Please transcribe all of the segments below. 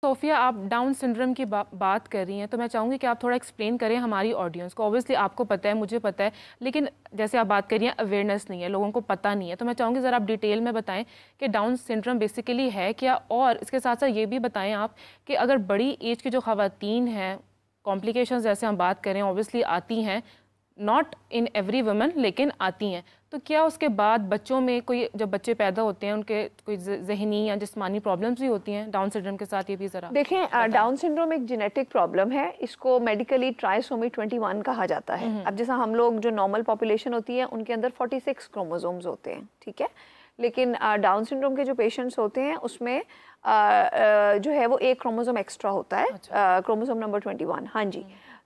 Sophia, आप down syndrome की बात कर रही हैं, तो मैं चाहूँगी कि आप थोड़ा एक्सप्लेन करें हमारी ऑडियंस को। ऑब्वियसली आपको पता है, मुझे पता है, लेकिन जैसे आप बात कर रही हैं अवेयरनेस नहीं है, लोगों को पता नहीं है, तो मैं चाहूँगी ज़रा आप डिटेल में बताएं कि डाउन सिंड्रोम बेसिकली है क्या, और इसके साथ साथ ये भी बताएं आप कि अगर बड़ी एज की जो ख़वातीन हैं, कॉम्प्लिकेशंस जैसे हम बात करें ऑब्वियसली आती हैं, नॉट इन एवरी वुमन लेकिन आती हैं, तो क्या उसके बाद बच्चों में कोई, जब बच्चे पैदा होते हैं उनके कोई जहनी या जिस्मानी प्रॉब्लम्स भी होती हैं डाउन सिंड्रोम के साथ? ये भी ज़रा देखें, डाउन सिंड्रोम एक जेनेटिक प्रॉब्लम है। इसको मेडिकली ट्राइसोमी 21 कहा जाता है। अब जैसा हम लोग, जो नॉर्मल पॉपुलेशन होती है उनके अंदर 46 क्रोमोसोम्स होते हैं, ठीक है, लेकिन डाउन सिंड्रोम के जो पेशेंट्स होते हैं उसमें जो है वो एक क्रोमोसोम एक्स्ट्रा होता है, क्रोमोसोम नंबर 21। हाँ जी।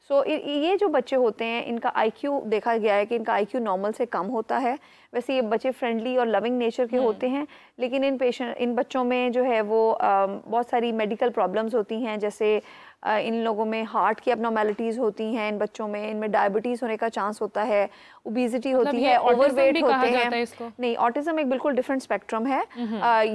सो ये जो बच्चे होते हैं इनका आईक्यू देखा गया है कि इनका आईक्यू नॉर्मल से कम होता है। वैसे ये बच्चे फ्रेंडली और लविंग नेचर के होते हैं, लेकिन इन बच्चों में जो है वो बहुत सारी मेडिकल प्रॉब्लम्स होती हैं। जैसे इन लोगों में हार्ट की एबनॉर्मलिटीज़ होती हैं, इन बच्चों में, इनमें डायबिटीज़ होने का चांस होता है, ओबेसिटी होती है, ओवरवेट होते हैं। नहीं, ऑटिज्म एक बिल्कुल डिफरेंट स्पेक्ट्रम है।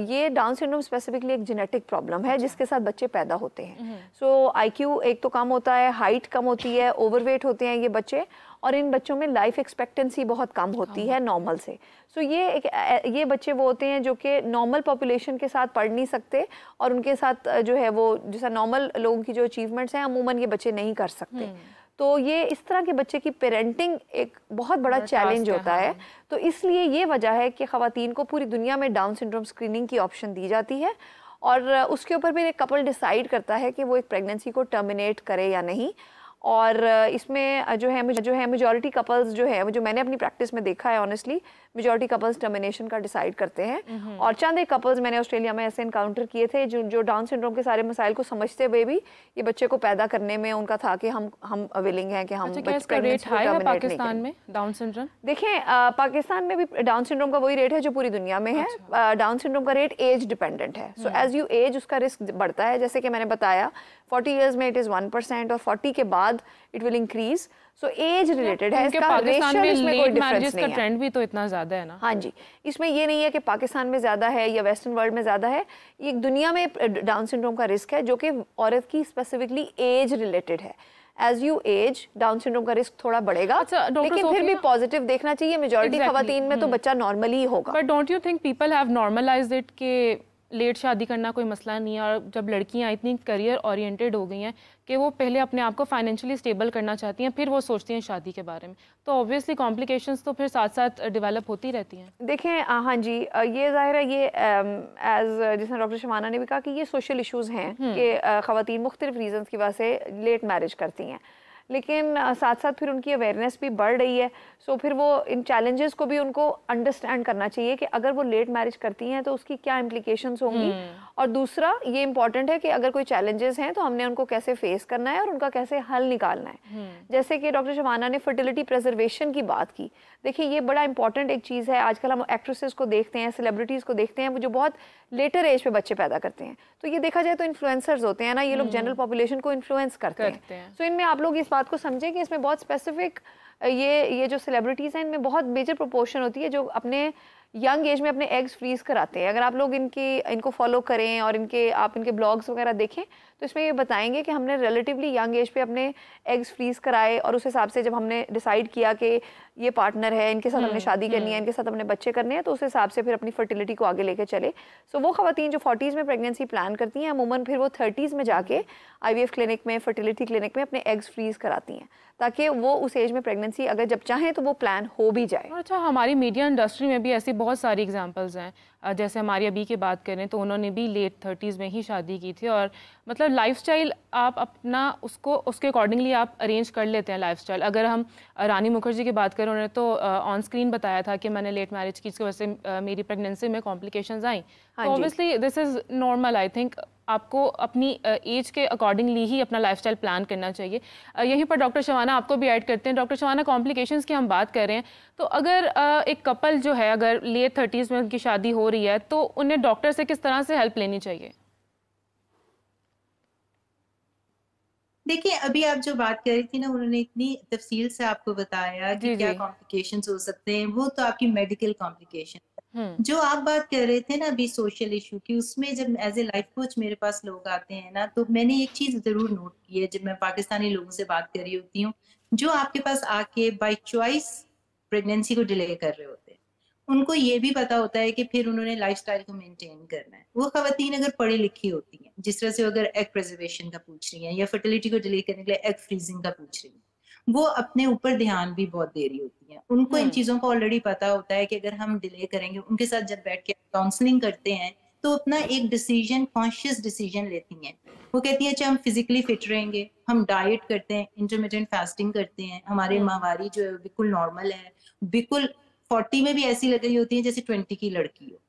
ये डाउन सिंड्रोम स्पेसिफिकली एक जेनेटिक प्रॉब्लम है जिसके साथ बच्चे पैदा होते हैं। सो आईक्यू एक तो कम होता है, हाइट कम होती है, ओवरवेट होते हैं ये बच्चे, और इन बच्चों में लाइफ एक्सपेक्टेंसी बहुत कम होती है नॉर्मल से। सो ये बच्चे वो होते हैं जो कि नॉर्मल पॉपुलेशन के साथ पढ़ नहीं सकते, और उनके साथ जो है वो जैसा नॉर्मल लोगों की जो अचीवमेंट्स हैं अमूमन ये बच्चे नहीं कर सकते। तो ये इस तरह के बच्चे की पेरेंटिंग एक बहुत बड़ा चैलेंज होता है। तो इसलिए ये वजह है कि ख़वातीन को पूरी दुनिया में डाउन सिंड्रोम स्क्रीनिंग की ऑप्शन दी जाती है, और उसके ऊपर फिर एक कपल डिसाइड करता है कि वो एक प्रेगनेंसी को टर्मिनेट करे या नहीं। और इसमें जो है मेजॉरिटी कपल्स जो है, जो मैंने अपनी प्रैक्टिस में देखा है ऑनेस्टली, मेजॉरिटी कपल्स टर्मिनेशन का डिसाइड करते हैं। और चंद एक कपल्स मैंने ऑस्ट्रेलिया में ऐसे इनकाउंटर किए थे जो डाउन सिंड्रोम के सारे मसाइल को समझते हुए भी ये बच्चे को पैदा करने में उनका था कि हम विलिंग हैं कि हम पाकिस्तान में डाउन सिंड्रोम। देखें, पाकिस्तान में भी डाउन सिंड्रोम का वही रेट है जो पूरी दुनिया में है। डाउन सिंड्रोम का रेट एज डिपेंडेंट है। सो एज यू एज उसका रिस्क बढ़ता है। जैसे कि मैंने बताया 40 इयर्स में इट इज़ 1% और 40 के बाद it will increase. So as related है इसका, रेशियो इसमें कोई डिफरेंस नहीं है। ट्रेंड भी तो इतना ज्यादा है ना। हाँ जी, इसमें ये नहीं है कि पाकिस्तान में ज्यादा है या वेस्टर्न वर्ल्ड में ज्यादा है। ये दुनिया में डाउन सिंड्रोम का रिस्क है जो कि औरत की स्पेसिफिकली एज रिलेटेड है। As you age down syndrome का रिस्क थोड़ा बढ़ेगा, लेकिन फिर भी पॉजिटिव देखना चाहिए। मेजॉरिटी खवातीन में तो बच्चा नॉर्मली होगा। But don't you think people have normalized it कि लेट शादी करना कोई मसला नहीं है, और जब लड़कियां इतनी करियर ओरिएंटेड हो गई हैं कि वो पहले अपने आप को फाइनेंशियली स्टेबल करना चाहती हैं, फिर वो सोचती हैं शादी के बारे में, तो ऑब्वियसली कॉम्प्लिकेशंस तो फिर साथ साथ डेवलप होती रहती हैं। देखें, हाँ जी, ये जाहिर है, ये एज जिसने डॉक्टर शमाना ने भी कहा कि ये सोशल इश्यूज़ हैं कि ख़वातीन मुख्तलिफ रीजंस की वजह से लेट मैरिज करती हैं, लेकिन साथ साथ फिर उनकी अवेयरनेस भी बढ़ रही है। सो फिर वो इन चैलेंजेस को भी उनको अंडरस्टैंड करना चाहिए कि अगर वो लेट मैरिज करती हैं तो उसकी क्या इम्प्लीकेशंस होंगी। और दूसरा ये इंपॉर्टेंट है कि अगर कोई चैलेंजेस हैं तो हमने उनको कैसे फेस करना है और उनका कैसे हल निकालना है। जैसे कि डॉक्टर शमाना ने फर्टिलिटी प्रिजर्वेशन की बात की। देखिए, ये बड़ा इंपॉर्टेंट एक चीज़ है। आजकल हम एक्ट्रेसेस को देखते हैं, सेलिब्रिटीज़ को देखते हैं, वो जो बहुत लेटर एज पे बच्चे पैदा करते हैं। तो ये देखा जाए तो इन्फ्लुएंसर्स होते हैं ना, ये लोग जनरल पॉपुलेशन को इन्फ्लुएंस करते हैं। सो इनमें आप लोग इस बात को समझें कि इसमें बहुत स्पेसिफिक ये जो सेलिब्रिटीज़ हैं इनमें बहुत मेजर प्रोपोर्शन होती है जो अपने यंग एज में अपने एग्स फ्रीज कराते हैं। अगर आप लोग इनको फॉलो करें और आप इनके ब्लॉग्स वगैरह देखें तो इसमें ये बताएंगे कि हमने रिलेटिवली यंग एज पे अपने एग्स फ्रीज कराए, और उस हिसाब से जब हमने डिसाइड किया कि ये पार्टनर है, इनके साथ हमने शादी करनी है, इनके साथ हमने बच्चे करने हैं, तो उस हिसाब से फिर अपनी फर्टिलिटी को आगे लेके चले। सो वो ख़वातीन जो 40s में प्रेगनेंसी प्लान करती हैं, अमूमन फिर वो 30s में जाके IVF क्लिनिक में, फर्टिलिटी क्लिनिक में अपने एग्स फ्रीज कराती हैं, ताकि वो उस एज में प्रेगनेंसी अगर जब चाहें तो वो प्लान हो भी जाए। अच्छा, हमारी मीडिया इंडस्ट्री में भी ऐसी बहुत सारी एग्जांपल्स हैं। जैसे हमारी अभी की बात करें तो उन्होंने भी लेट 30s में ही शादी की थी, और मतलब लाइफस्टाइल आप अपना उसके अकॉर्डिंगली आप अरेंज कर लेते हैं लाइफस्टाइल। अगर हम रानी मुखर्जी की बात करें, उन्होंने तो ऑन स्क्रीन बताया था कि मैंने लेट मैरिज की, इसकी वजह से मेरी प्रेगनेंसी में कॉम्प्लिकेशंस आई। तो obviously this is normal. I think आपको अपनी एज के अकॉर्डिंगली ही अपना लाइफस्टाइल प्लान करना चाहिए। यहीं पर डॉक्टर शवाना आपको भी ऐड करते हैं। डॉक्टर शवाना, कॉम्प्लिकेशंस की हम बात कर रहे हैं, तो अगर एक कपल जो है, अगर लेट 30s में उनकी शादी हो रही है, तो उन्हें डॉक्टर से किस तरह से हेल्प लेनी चाहिए? देखिए, अभी आप जो बात कर रही थी ना, उन्होंने इतनी तफसील से आपको बताया कि क्या कॉम्प्लिकेशंस हो सकते हैं। वो तो आपकी मेडिकल कॉम्प्लिकेशन, जो आप बात कर रहे थे ना अभी सोशल इशू की, उसमें जब एज ए लाइफ कोच मेरे पास लोग आते हैं ना, तो मैंने एक चीज जरूर नोट की है जब मैं पाकिस्तानी लोगों से बात कर रही होती हूँ, जो आपके पास आके बाय चॉइस प्रेगनेंसी को डिले कर रहे होते हैं, उनको ये भी पता होता है कि फिर उन्होंने लाइफस्टाइल को मेंटेन करना है। वो खवातीन अगर पढ़ी लिखी होती हैं, जिस तरह से अगर एग प्रिजर्वेशन का पूछ रही हैं या फर्टिलिटी को डिले करने के लिए एग फ्रीजिंग का पूछ रही हैं, वो अपने ऊपर ध्यान भी बहुत दे रही होती हैं। उनको इन चीजों का ऑलरेडी पता होता है कि अगर हम डिले करेंगे, उनके साथ जब बैठ के काउंसलिंग करते हैं तो अपना एक डिसीजन, कॉन्शियस डिसीजन लेती हैं। वो कहती है अच्छा हम फिजिकली फिट रहेंगे, हम डाइट करते हैं, इंटरमिटेंट फास्टिंग करते हैं, हमारे माहवारी जो है बिल्कुल नॉर्मल है, बिल्कुल 40 में भी ऐसी लग रही होती है जैसे 20 की लड़की हो।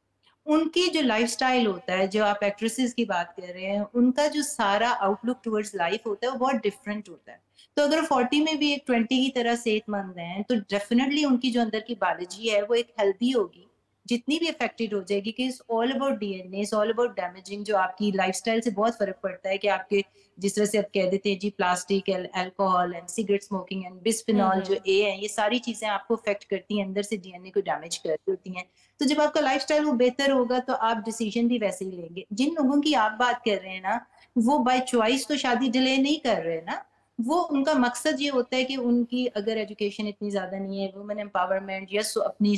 उनकी जो लाइफस्टाइल होता है, जो आप एक्ट्रेसेस की बात कर रहे हैं, उनका जो सारा आउटलुक टुवर्ड्स लाइफ होता है वो बहुत डिफरेंट होता है। तो अगर 40 में भी एक 20 की तरह सेहतमंद हैं, तो डेफिनेटली उनकी जो अंदर की बायोलॉजी है वो एक हेल्दी होगी, जितनी भी अफेक्टेड हो जाएगी कि it's all about DNA, it's all about damaging. जो आपकी लाइफस्टाइल से बहुत फर्क पड़ता है कि आपके जिस तरह से आप कह देते हैं जी plastic, alcohol and cigarette smoking and bisphenol जो ए है, ये सारी चीजें आपको अफेक्ट करती हैं, अंदर से डीएनए को डैमेज कर रही होती हैं। तो जब आपका लाइफस्टाइल वो बेहतर होगा तो आप डिसीजन भी वैसे ही लेंगे। जिन लोगों की आप बात कर रहे हैं ना, वो बाय चॉइस तो शादी डिले नहीं कर रहे ना, वो उनका मकसद ये होता है कि उनकी अगर एजुकेशन इतनी ज्यादा नहीं है, वुमेन एम्पावरमेंट या अपनी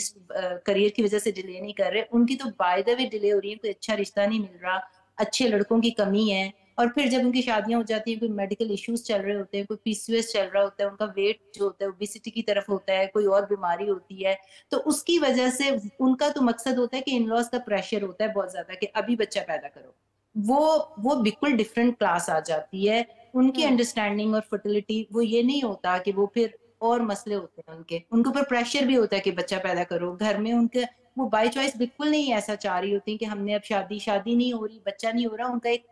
करियर की वजह से डिले नहीं कर रहे, उनकी तो बाय द वे डिले हो रही है, कोई अच्छा रिश्ता नहीं मिल रहा, अच्छे लड़कों की कमी है। और फिर जब उनकी शादियां हो जाती हैं, कोई मेडिकल इश्यूज चल रहे होते हैं, कोई पीसीओएस चल रहा होता है, उनका वेट जो होता है ओबेसिटी की तरफ होता है, कोई और बीमारी होती है, तो उसकी वजह से उनका तो मकसद होता है कि इन-लॉज का प्रेशर होता है बहुत ज्यादा कि अभी बच्चा पैदा करो। वो बिल्कुल डिफरेंट क्लास आ जाती है। उनकी अंडरस्टैंडिंग और फर्टिलिटी वो ये नहीं होता कि वो फिर और मसले होते हैं उनके ऊपर प्रेशर भी होता है कि बच्चा पैदा करो घर में। उनके वो बाय चॉइस बिल्कुल नहीं ऐसा चाह रही होती कि हमने अब शादी नहीं हो रही, बच्चा नहीं हो रहा। उनका एक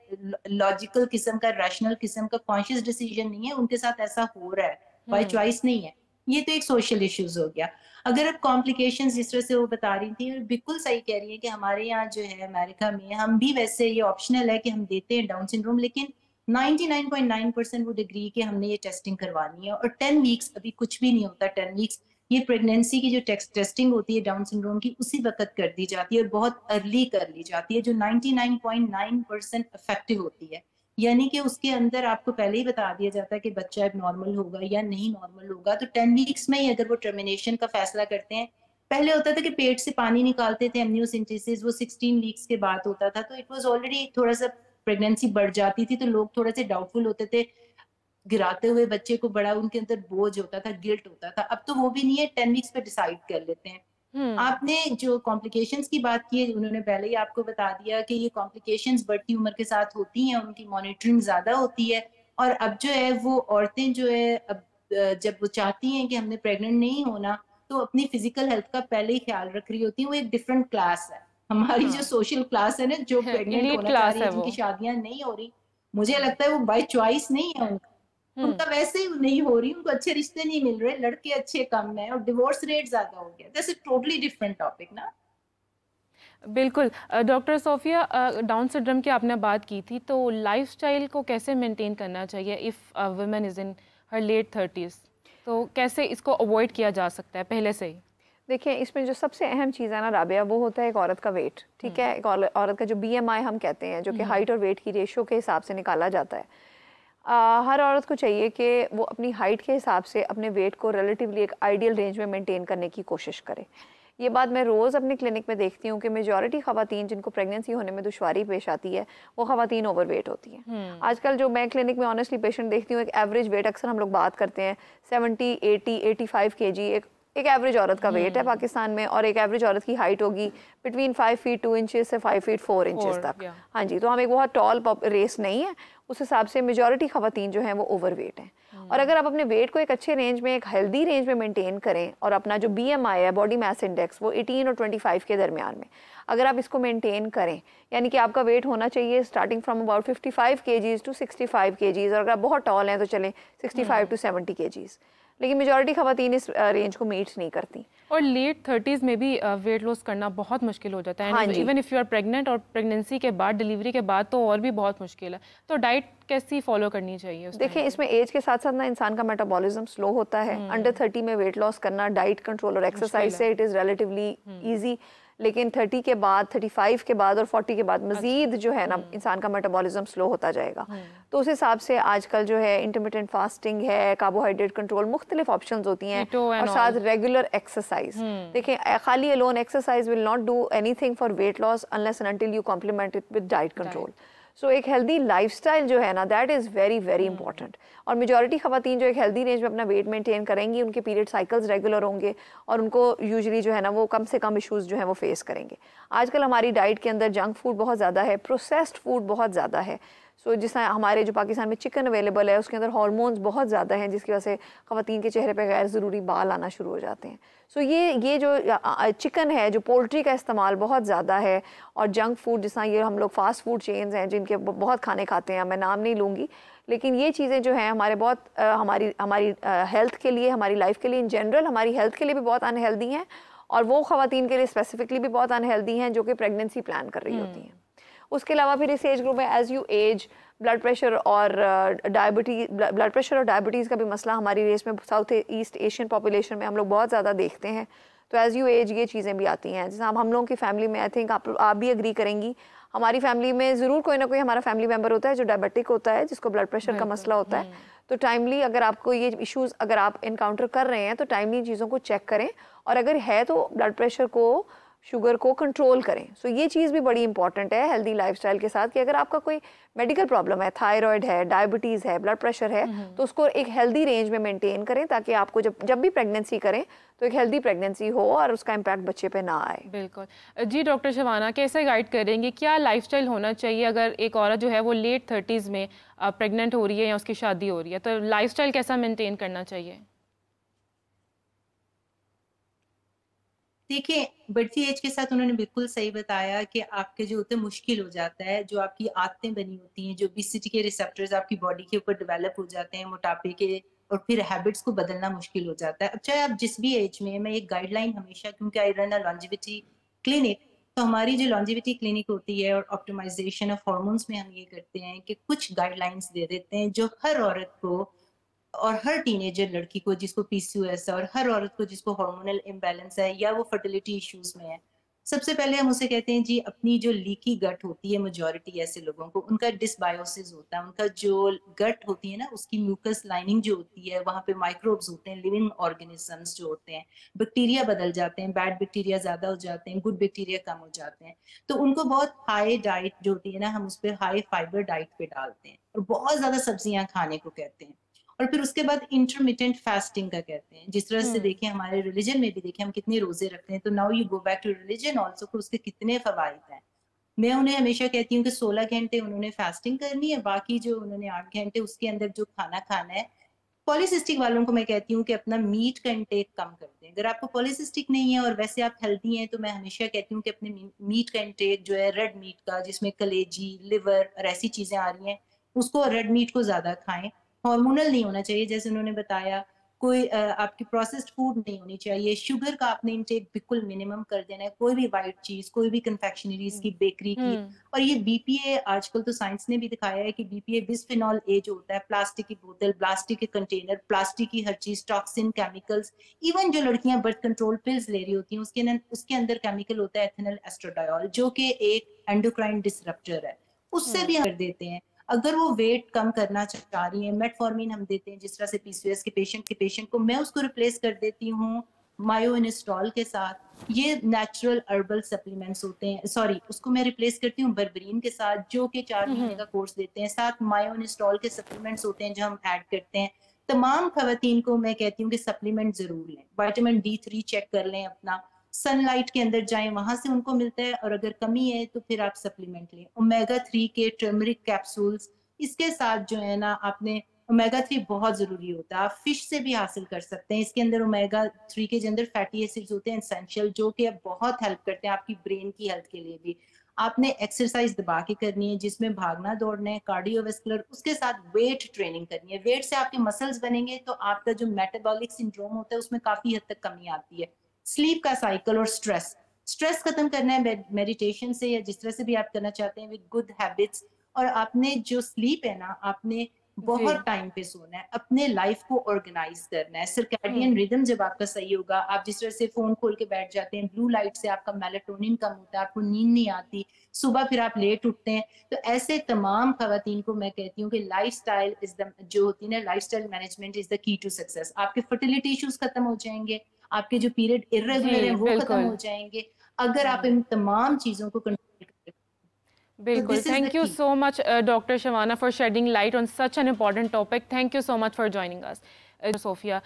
लॉजिकल किस्म का, रैशनल किस्म का कॉन्शियस डिसीजन नहीं है, उनके साथ ऐसा हो रहा है, बाय चॉइस नहीं है। ये तो एक सोशल इश्यूज हो गया। अगर अब कॉम्प्लिकेशंस जिस तरह से वो बता रही थी, बिल्कुल सही कह रही है कि हमारे यहाँ जो है अमेरिका में, हम भी वैसे ये ऑप्शनल है कि हम देते हैं डाउन सिंड्रोम, लेकिन 99.9% वो डिग्री कि हमने ये टेस्टिंग करवानी है। और 10 वीक्स अभी कुछ भी नहीं होता। 10 वीक्स ये प्रेगनेंसी की जो टेस्टिंग होती है डाउन सिंड्रोम की, उसी वक्त कर दी जाती है और बहुत अर्ली कर ली जाती है, जो 99.9% इफेक्टिव होती है। यानी कि उसके अंदर आपको पहले ही बता दिया जाता है कि बच्चा अब नॉर्मल होगा या नहीं नॉर्मल होगा। तो 10 वीक्स में ही अगर वो टर्मिनेशन का फैसला करते हैं, पहले होता था कि पेट से पानी निकालते थे एमनियोसेंटेसिस, वो 16 वीक्स के बाद होता था, तो इट वाज ऑलरेडी थोड़ा सा प्रेगनेंसी बढ़ जाती थी, तो लोग थोड़े से डाउटफुल होते थे, गिराते हुए बच्चे को बड़ा उनके अंदर बोझ होता था, गिल्ट होता था। अब तो वो भी नहीं है, 10 वीक्स पे डिसाइड कर लेते हैं। आपने जो कॉम्प्लिकेशंस की बात की है, उन्होंने पहले ही आपको बता दिया कि ये कॉम्प्लिकेशंस बढ़ती उम्र के साथ होती हैं, उनकी मॉनिटरिंग ज्यादा होती है। और अब जो है वो औरतें जो है, अब जब वो चाहती हैं कि हमने प्रेग्नेंट नहीं होना, तो अपनी फिजिकल हेल्थ का पहले ही ख्याल रख रही होती है। वो एक डिफरेंट क्लास है, हमारी जो सोशल क्लास है ना, जो प्रेग्नेंट होना चाह रही है, जिनकी शादियां नहीं हो रही, मुझे लगता है वो बाय चॉइस नहीं है उनका वैसे ही नहीं हो रही, उनको अच्छे रिश्ते नहीं मिल रहे, लड़के अच्छे कम है और डिवोर्स रेट ज्यादा हो गया। That's a totally different topic ना। बिल्कुल। डॉक्टर सोफिया, डाउन सिंड्रोम की आपने बात की थी, तो लाइफस्टाइल को कैसे मेंटेन करना चाहिए if women is in her late 30s, तो कैसे इसको अवॉइड किया जा सकता है पहले से ही? देखिए, इसमें जो सबसे अहम चीज़ है ना राबिया, वो होता है एक औरत का वेट। ठीक है, एक औरत का जो BMI हम कहते हैं, जो कि हाइट और वेट की रेशियो के हिसाब से निकाला जाता है। हर औरत को चाहिए कि वो अपनी हाइट के हिसाब से अपने वेट को रिलेटिवली एक आइडियल रेंज में मेंटेन करने की कोशिश करे। ये बात मैं रोज़ अपने क्लिनिक में देखती हूँ कि मेजॉरिटी ख़वातीन जिनको प्रेगनेंसी होने में दुश्वारी पेश आती है, वो ख़वातीन ओवरवेट होती हैं। आजकल जो मैं क्लिनिक में ऑनेस्टली पेशेंट देखती हूँ, एक एवरेज वेट, अक्सर हम लोग बात करते हैं 70, 80, 85 kg एक एवरेज औरत का वेट है पाकिस्तान में। और एक एवरेज औरत की हाइट होगी बिटवीन 5 फीट 2 इंचेस से 5 फीट 4 इंचेस तक। हाँ जी, तो हम एक बहुत टॉल रेस नहीं है, उस हिसाब से मेजॉरिटी खवातीन जो हैं वो ओवरवेट हैं। और अगर आप अपने वेट को एक अच्छे रेंज में, एक हेल्दी रेंज में मेंटेन करें, और अपना जो BMI है, बॉडी मास इंडेक्स, वो 18 और 25 के दरमियान में अगर आप इसको मेंटेन करें, यानी कि आपका वेट होना चाहिए starting from about 55 kgs to 65 kgs, और अगर आप बहुत टॉल हैं तो चलें 65 टू 70 kgs। लेकिन मेजॉरिटी खवातीन इस रेंज को मीट नहीं करती। और लेट 30s में भी वेट लॉस करना बहुत मुश्किल हो जाता है। हाँ, even if you are pregnant, और प्रेगनेंसी के बाद, डिलीवरी के बाद तो और भी बहुत मुश्किल है। तो डाइट कैसी फॉलो करनी चाहिए? देखिए, इसमें एज के साथ साथ ना इंसान का मेटाबॉलिज्म स्लो होता है। अंडर 30 में वेट लॉस करना डाइट कंट्रोल और एक्सरसाइज से इट इज़ रिलेटिवली ईजी। लेकिन 30 के बाद, 35 के बाद और 40 के बाद मज़ीद जो है ना इंसान का मेटाबॉलिज्म स्लो होता जाएगा। तो उस हिसाब से आजकल जो है इंटरमिटेंट फास्टिंग है, कार्बोहाइड्रेट कंट्रोल, मुख्तलिफ ऑप्शंस होती हैं, और साथ रेगुलर एक्सरसाइज। देखें, खाली alone exercise will not do anything for weight loss unless and until you complement it with diet control. So एक हेल्दी लाइफस्टाइल जो है ना, that is very very important. और मेजॉरिटी ख़वातीन जो एक हेल्दी रेंज में अपना वेट मेंटेन करेंगी, उनके पीरियड साइकिल्स रेगुलर होंगे और उनको यूजुअली जो है ना वो कम से कम इश्यूज़ जो है वो फेस करेंगे। आजकल हमारी डाइट के अंदर जंक फूड बहुत ज़्यादा है, प्रोसेस्ड फूड बहुत ज़्यादा है। सो जिस तरह हमारे जो पाकिस्तान में चिकन अवेलेबल है उसके अंदर हार्मोन्स बहुत ज़्यादा हैं, जिसकी वजह से ख़वातीन के चेहरे पे गैर ज़रूरी बाल आना शुरू हो जाते हैं। सो ये जो चिकन है, जो पोल्ट्री का इस्तेमाल बहुत ज़्यादा है, और जंक फूड जिस तरह ये हम लोग फास्ट फूड चेन्स हैं जिनके बहुत खाने खाते हैं, मैं नाम नहीं लूँगी, लेकिन ये चीज़ें जो हैं हमारे बहुत हमारी हेल्थ के लिए, हमारी लाइफ के लिए इन जनरल, हमारी हेल्थ के लिए भी बहुत अनहेल्दी हैं, और वो ख़वातीन के लिए स्पेसिफिकली भी बहुत अनहेल्दी हैं जो कि प्रेगनेंसी प्लान कर रही होती हैं। उसके अलावा फिर इस एज ग्रुप में as you age blood pressure और डायबिटीज़ का भी मसला हमारी रेस में साउथ ईस्ट एशियन पॉपुलेशन में हम लोग बहुत ज़्यादा देखते हैं। तो एज़ यू एज ये चीज़ें भी आती हैं। जैसे हम लोगों की फैमिली में, आई थिंक आप भी एग्री करेंगी, हमारी फैमिली में ज़रूर कोई ना कोई हमारा फैमिली मेम्बर होता है जो डायबिटिक होता है, जिसको ब्लड प्रेशर का मसला होता है। तो टाइमली अगर आपको ये इश्यूज़ अगर आप इनकाउंटर कर रहे हैं तो टाइमली चीज़ों को चेक करें, और अगर है तो ब्लड प्रेशर को, शुगर को कंट्रोल करें। सो ये चीज़ भी बड़ी इंपॉर्टेंट है हेल्दी लाइफस्टाइल के साथ, कि अगर आपका कोई मेडिकल प्रॉब्लम है, थायराइड है, डायबिटीज़ है, ब्लड प्रेशर है, तो उसको एक हेल्दी रेंज में मेंटेन करें, ताकि आपको जब भी प्रेगनेंसी करें तो एक हेल्दी प्रेगनेंसी हो और उसका इम्पैक्ट बच्चे पे ना आए। बिल्कुल जी। डॉक्टर शबाना, कैसे गाइड करेंगे, क्या लाइफस्टाइल होना चाहिए अगर एक औरत जो है वो लेट 30s में प्रेग्नेंट हो रही है या उसकी शादी हो रही है, तो लाइफस्टाइल कैसा मेंटेन करना चाहिए? देखिए, बढ़ती एज के साथ उन्होंने बिल्कुल सही बताया कि आपके जो होते हैं मुश्किल हो जाता है, जो आपकी आदतें बनी होती हैं, जो ओबेसिटी के रिसेप्टर्स आपकी बॉडी के ऊपर डेवलप हो जाते हैं, मोटापे के, और फिर हैबिट्स को बदलना मुश्किल हो जाता है। अब चाहे आप जिस भी एज में, मैं एक गाइडलाइन हमेशा, क्योंकि I run a longevity clinic, तो हमारी जो लॉन्जेविटी क्लिनिक होती है और ऑप्टिमाइजेशन ऑफ हार्मोन्स में हम ये करते हैं कि कुछ गाइडलाइंस दे देते हैं जो हर औरत को और हर टीनेजर लड़की को जिसको पीसीओएस है, और हर औरत को जिसको हार्मोनल इम्बैलेंस है या वो फर्टिलिटी इश्यूज में है। सबसे पहले हम उसे कहते हैं जी, अपनी जो लीकी गट होती है, मेजॉरिटी ऐसे लोगों को उनका डिसबायोसिस होता है, उनका जो गट होती है ना, उसकी म्यूकस लाइनिंग जो होती है, वहां पे माइक्रोब्स होते हैं, लिविंग ऑर्गेनिजम्स जो होते हैं, बैक्टीरिया बदल जाते हैं, बैड बैक्टीरिया ज्यादा हो जाते हैं, गुड बैक्टीरिया कम हो जाते हैं। तो उनको बहुत हाई डाइट जो होती है ना, हम उस पर हाई फाइबर डाइट पे डालते हैं और बहुत ज्यादा सब्जियां खाने को कहते हैं। और फिर उसके बाद इंटरमिटेंट फास्टिंग का कहते हैं, जिस तरह से देखिए हमारे रिलीजन में भी देखिए हम कितने रोजे रखते हैं, तो now you go back to religion also, कि उसके कितने फवाइद हैं। मैं उन्हें हमेशा कहती हूँ कि 16 घंटे उन्होंने फास्टिंग करनी है, बाकी जो उन्होंने 8 घंटे उसके अंदर जो खाना खाना है। पॉलीसिस्टिक वालों को मैं कहती हूँ कि अपना मीट का इंटेक कम कर दें। अगर आपको पॉलीसिस्टिक नहीं है और वैसे आप हेल्दी हैं, तो मैं हमेशा कहती हूँ कि अपने मीट का इंटेक जो है रेड मीट का, जिसमें कलेजी, लिवर और ऐसी चीजें आ रही हैं, उसको, रेड मीट को ज्यादा खाएं। हार्मोनल नहीं होना चाहिए, जैसे उन्होंने बताया, कोई आपकी प्रोसेस्ड फूड नहीं होनी चाहिए। शुगर का आपने इंटेक बिल्कुल मिनिमम कर देना है, कोई भी वाइट चीज, कोई भी कन्फेक्शनरीज की, बेकरी की। और ये बीपीए, आजकल तो साइंस ने भी दिखाया है कि बीपीए बिस्फेनॉल ए जो होता है, प्लास्टिक की बोतल, प्लास्टिक के कंटेनर, प्लास्टिक की हर चीज, टॉक्सिन, केमिकल्स, इवन जो लड़कियां बर्थ कंट्रोल पिल्स ले रही होती हैं उसके अंदर केमिकल होता है एथिनल एस्ट्राडायोल, जो कि एक एंडोक्राइन डिसरप्टर है, उससे भी कर देते हैं। अगर वो वेट कम करना चाह रही है, मेटफॉर्मिन हम देते हैं, जिस तरह से पीसीओएस के पेशेंट को मैं उसको रिप्लेस कर देती हूँ मायोइनिस्टॉल के साथ। ये नेचुरल हर्बल सप्लीमेंट्स होते हैं, सॉरी, उसको मैं रिप्लेस करती हूँ बर्बरीन के साथ, जो कि 4 महीने का कोर्स देते हैं। साथ मायोइनिस्टॉल के सप्लीमेंट्स होते हैं जो हम ऐड करते हैं। तमाम खवातीन को मैं कहती हूँ कि सप्लीमेंट जरूर लें, विटामिन D3 चेक कर लें अपना, सनलाइट के अंदर जाएं, वहां से उनको मिलता है, और अगर कमी है तो फिर आप सप्लीमेंट लें। ओमेगा 3 के टर्मरिक कैप्सूल्स, इसके साथ जो है ना, आपने ओमेगा 3 बहुत जरूरी होता है, आप फिश से भी हासिल कर सकते हैं। इसके अंदर ओमेगा 3 के अंदर फैटी एसिड्स होते हैं एसेंशियल, जो कि बहुत हेल्प करते हैं आपकी ब्रेन की हेल्थ के लिए भी। आपने एक्सरसाइज दबा के करनी है, जिसमें भागना दौड़ना है, कार्डियोवेस्कुलर, उसके साथ वेट ट्रेनिंग करनी है। वेट से आपके मसल्स बनेंगे तो आपका जो मेटाबॉलिक सिंड्रोम होता है उसमें काफी हद तक कमी आती है। स्लीप का साइकिल और स्ट्रेस खत्म करना है मेडिटेशन से, या जिस तरह से भी आप करना चाहते हैं, विद गुड हैबिट्स। और आपने जो स्लीप है ना, आपने बहुत टाइम पे सोना है, अपने लाइफ को ऑर्गेनाइज करना है। सर्कैडियन रिदम जब आपका सही होगा, आप जिस तरह से फोन खोल के बैठ जाते हैं, ब्लू लाइट से आपका मेलाटोनिन कम होता है, आपको नींद नहीं आती, सुबह फिर आप लेट उठते हैं। तो ऐसे तमाम खवातीन को मैं कहती हूँ कि लाइफस्टाइल इज द जो होती है ना, lifestyle management is the key to success. आपके फर्टिलिटी इश्यूज खत्म हो जाएंगे, आपके जो पीरियड इर्रेगुलर है वो खत्म हो जाएंगे, अगर आप इन तमाम चीजों को कंट्रोल करें। बिल्कुल, thank you so much doctor Shabana for shedding light on such an important topic. Thank you so much for joining us. Sophia,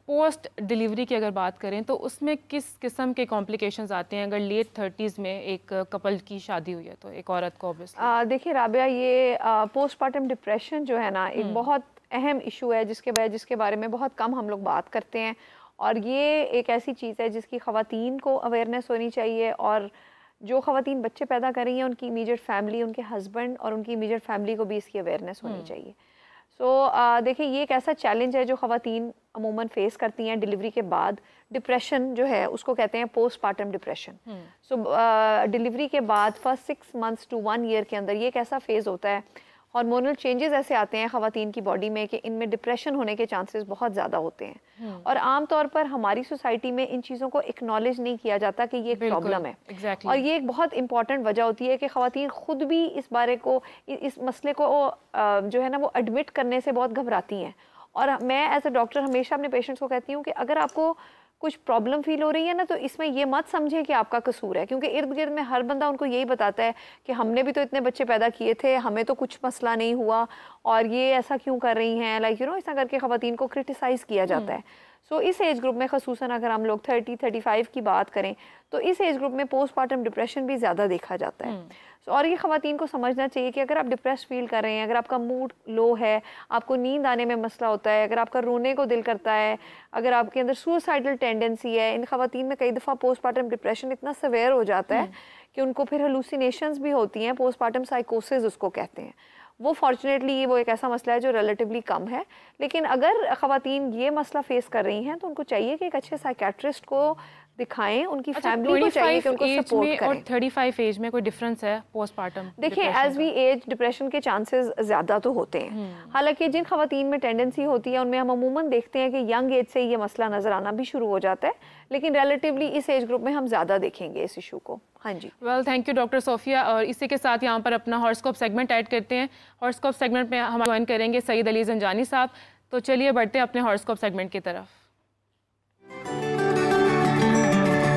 post delivery की अगर बात करें तो उसमें किस किस्म के कॉम्प्लिकेशंस आते हैं अगर लेट 30s में एक कपल की शादी हुई है तो एक औरत को? ऑब्वियसली देखिए राबिया, ये पोस्टमार्टम डिप्रेशन जो है ना, एक बहुत अहम इशू है जिसके बारे में बहुत कम हम लोग बात करते हैं। और ये एक ऐसी चीज़ है जिसकी ख़वातीन को अवेयरनेस होनी चाहिए, और जो ख़वातीन बच्चे पैदा कर रही हैं उनकी इमीडिएट फैमिली, उनके हस्बैंड और उनकी इमीडिएट फैमिली को भी इसकी अवेयरनेस होनी चाहिए। देखिए, ये एक ऐसा चैलेंज है जो ख़वातीन अमूमन फेस करती हैं डिलीवरी के बाद। डिप्रेशन जो है उसको कहते हैं पोस्टमार्टम डिप्रेशन। डिलीवरी के बाद फर्स्ट 6 months to 1 year के अंदर ये एक ऐसा फेज़ होता है, हार्मोनल चेंजेस ऐसे आते हैं ख़वातीन की बॉडी में कि इनमें डिप्रेशन होने के चांसेस बहुत ज़्यादा होते हैं। और आम तौर पर हमारी सोसाइटी में इन चीज़ों को एक्नॉलेज नहीं किया जाता कि ये एक प्रॉब्लम है। और ये एक बहुत इंपॉर्टेंट वजह होती है कि ख़वातीन खुद भी इस बारे को, इस मसले को जो है ना वो एडमिट करने से बहुत घबराती हैं। और मैं एज अ डॉक्टर हमेशा अपने पेशेंट्स को कहती हूँ कि अगर आपको कुछ प्रॉब्लम फील हो रही है ना, तो इसमें ये मत समझे कि आपका कसूर है, क्योंकि इर्द गिर्द में हर बंदा उनको यही बताता है कि हमने भी तो इतने बच्चे पैदा किए थे, हमें तो कुछ मसला नहीं हुआ, और ये ऐसा क्यों कर रही हैं, लाइक यू नो, ऐसा करके ख़वातीन को क्रिटिसाइज़ किया जाता है। इस एज ग्रुप में ख़ुसूसन अगर हम लोग 30-35 की बात करें तो इस एज ग्रुप में पोस्टमार्टम डिप्रेशन भी ज़्यादा देखा जाता है। और ये ख़वातीन को समझना चाहिए कि अगर आप डिप्रेस फील कर रहे हैं, अगर आपका मूड लो है, आपको नींद आने में मसला होता है, अगर आपका रोने को दिल करता है, अगर आपके अंदर सुसाइडल टेंडेंसी है, इन ख़वातीन में कई दफ़ा पोस्टमार्टम डिप्रेशन इतना सवेयर हो जाता है कि उनको फिर हेलुसिनेशंस भी होती हैं, पोस्टमार्टम साइकोसिस उसको कहते हैं। वो फॉर्चुनेटली वो एक ऐसा मसला है जो रिलेटिवली कम है, लेकिन अगर ख़वातीन ये मसला फेस कर रही हैं तो उनको चाहिए कि एक अच्छे साइकेट्रिस्ट को दिखाएं, उनकी फैमिली को चाहिए कि उनको सपोर्ट करें। और 35 एज में कोई डिफरेंस है पोस्टमार्टम? देखिए, एज वी एज डिप्रेशन के चांसेस ज़्यादा तो होते हैं। हालांकि जिन ख़वातीन में टेंडेंसी होती है उनमें हम अमूमन देखते हैं कि यंग एज से ये मसला नज़र आना भी शुरू हो जाता है, लेकिन रिलेटिवली इस एज ग्रुप में हम ज़्यादा देखेंगे इस इशू को। हाँ जी, well thank you doctor Sophia. और इसी के साथ यहाँ पर अपना हॉरोस्कोप सेगमेंट ऐड करते हैं। हॉरोस्कोप सेगमेंट में हम ज्वाइन करेंगे सईद अली ज़ंजानी साहब। तो चलिए बढ़ते हैं अपने हॉरोस्कोप सेगमेंट की तरफ।